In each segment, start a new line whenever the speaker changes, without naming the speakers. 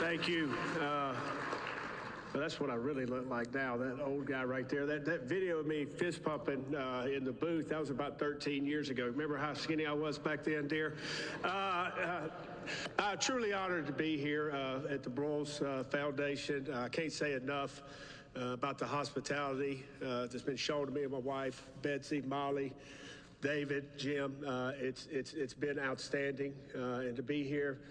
Thank you. Well, that's what I really look like now, that old guy right there. That video of me fist pumping in the booth, that was about 13 years ago. Remember how skinny I was back then, dear? I'm truly honored to be here at the Broyles Foundation. I can't say enough about the hospitality that's been shown to me and my wife, Betsy, Molly, David, Jim. It's been outstanding, and to be here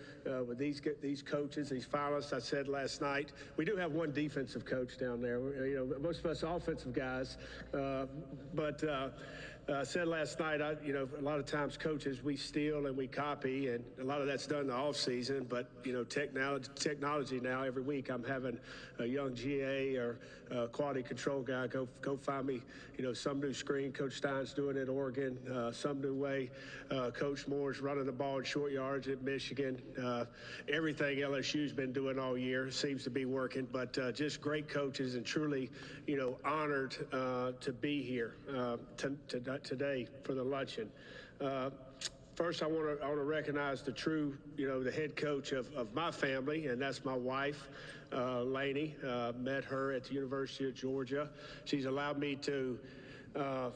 with these coaches, these finalists. I said last night, we do have one defensive coach down there. You know, most of us offensive guys, but I said last night, a lot of times coaches, we steal and we copy, and a lot of that's done in the off season. But technology now, every week I'm having a young GA or quality control guy go find me, some new screen. Coach Stein's doing it at Oregon, some new way. Coach Moore's running the ball in short yards at Michigan. Everything LSU's been doing all year seems to be working. But just great coaches, and truly, honored to be here today for the luncheon. First, I want to recognize the true, the head coach of my family, and that's my wife, Lainey. Met her at the University of Georgia. She's allowed me to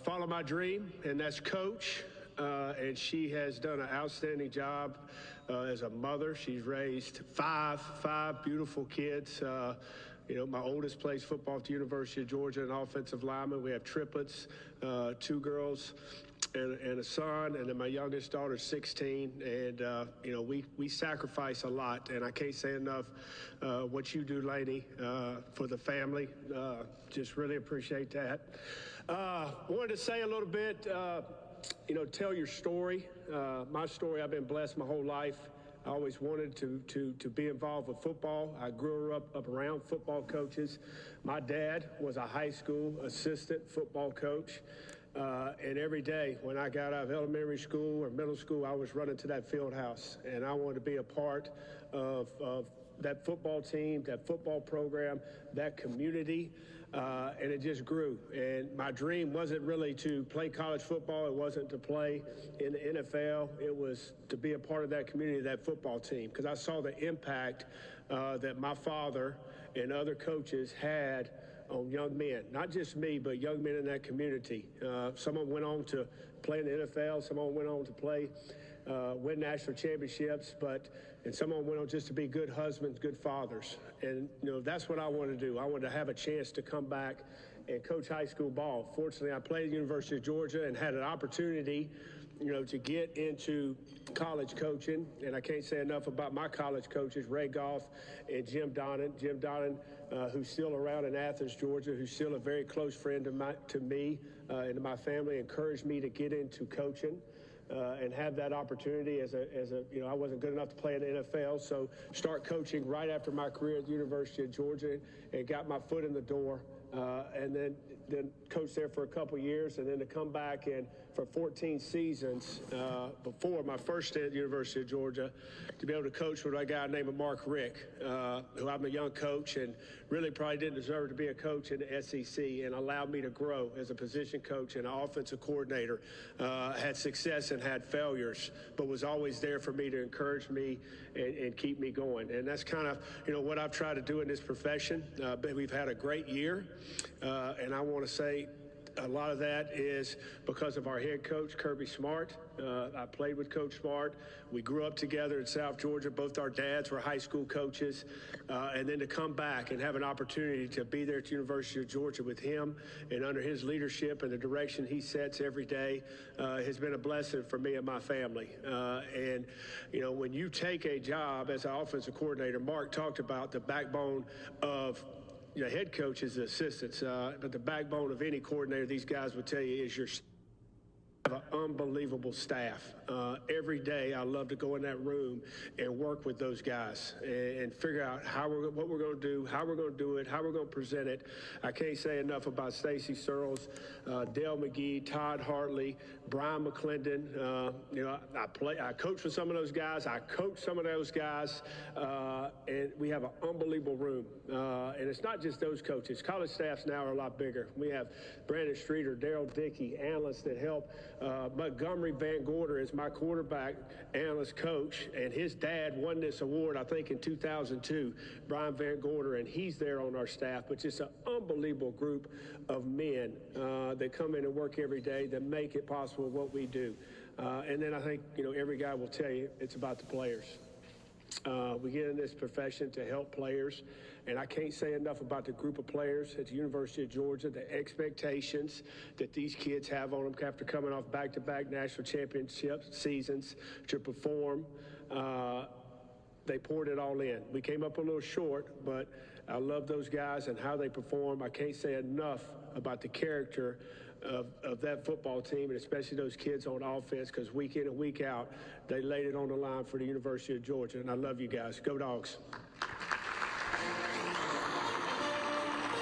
follow my dream, and that's coach. And she has done an outstanding job as a mother. She's raised five beautiful kids. My oldest plays football at the University of Georgia, an offensive lineman. We have triplets, 2 girls and a son, and then my youngest daughter's 16. And we sacrifice a lot, and I can't say enough what you do, Lainey, for the family. Just really appreciate that. Wanted to say a little bit, tell your story. My story, I've been blessed my whole life. I always wanted to be involved with football. I grew up around football coaches. My dad was a high school assistant football coach. And every day when I got out of elementary school or middle school, I was running to that field house. And I wanted to be a part of that football team, that football program, that community. And it just grew. And my dream wasn't really to play college football. It wasn't to play in the NFL. It was to be a part of that community, that football team, because I saw the impact that my father and other coaches had on young men, not just me, but young men in that community. Some of them went on to play in the NFL. Some of them went on to play, win national championships, and some of them went on just to be good husbands, good fathers. And, that's what I wanted to do. I wanted to have a chance to come back and coach high school ball. Fortunately, I played at the University of Georgia and had an opportunity, to get into college coaching. And I can't say enough about my college coaches, Ray Goff and Jim Donnan. Jim Donnan, who's still around in Athens, Georgia, who's still a very close friend to me and to my family, encouraged me to get into coaching. And have that opportunity as I wasn't good enough to play in the NFL, so start coaching right after my career at the University of Georgia and got my foot in the door, and then coached there for a couple years, and then to come back and for 14 seasons before my first stint at the University of Georgia, to be able to coach with a guy named Mark Richt, who I'm a young coach and really probably didn't deserve to be a coach in the SEC, and allowed me to grow as a position coach and an offensive coordinator. Had success and had failures, but was always there for me to encourage me and keep me going. And that's kind of, what I've tried to do in this profession. But we've had a great year, and I want to say a lot of that is because of our head coach, Kirby Smart. I played with Coach Smart. We grew up together in South Georgia. Both our dads were high school coaches. And then to come back and have an opportunity to be there at the University of Georgia with him and under his leadership and the direction he sets every day has been a blessing for me and my family. And, when you take a job as an offensive coordinator, Mark talked about the backbone of head coaches, the assistants, but the backbone of any coordinator, these guys would tell you, is your have an unbelievable staff. Every day I love to go in that room and work with those guys and figure out what we're going to do, how we're going to do it, how we're going to present it. I can't say enough about Stacy Searles, Dale McGee, Todd Hartley, Brian McClendon. I coach with some of those guys. I coach some of those guys, and we have an unbelievable room. And it's not just those coaches. College staffs now are a lot bigger. We have Brandon Streeter, Daryl Dickey, analysts that help Montgomery Van Gorder is my quarterback analyst coach, and his dad won this award, I think, in 2002, Brian Van Gorder, and he's there on our staff. But just an unbelievable group of men that come in and work every day that make it possible what we do. And then I think, every guy will tell you it's about the players. We get in this profession to help players, and I can't say enough about the group of players at the University of Georgia, the expectations that these kids have on them after coming off back-to-back national championship seasons to perform. They poured it all in. We came up a little short, but I love those guys and how they perform. I can't say enough about the character of that football team, and especially those kids on offense, because week in and week out, they laid it on the line for the University of Georgia, and I love you guys. Go Dogs.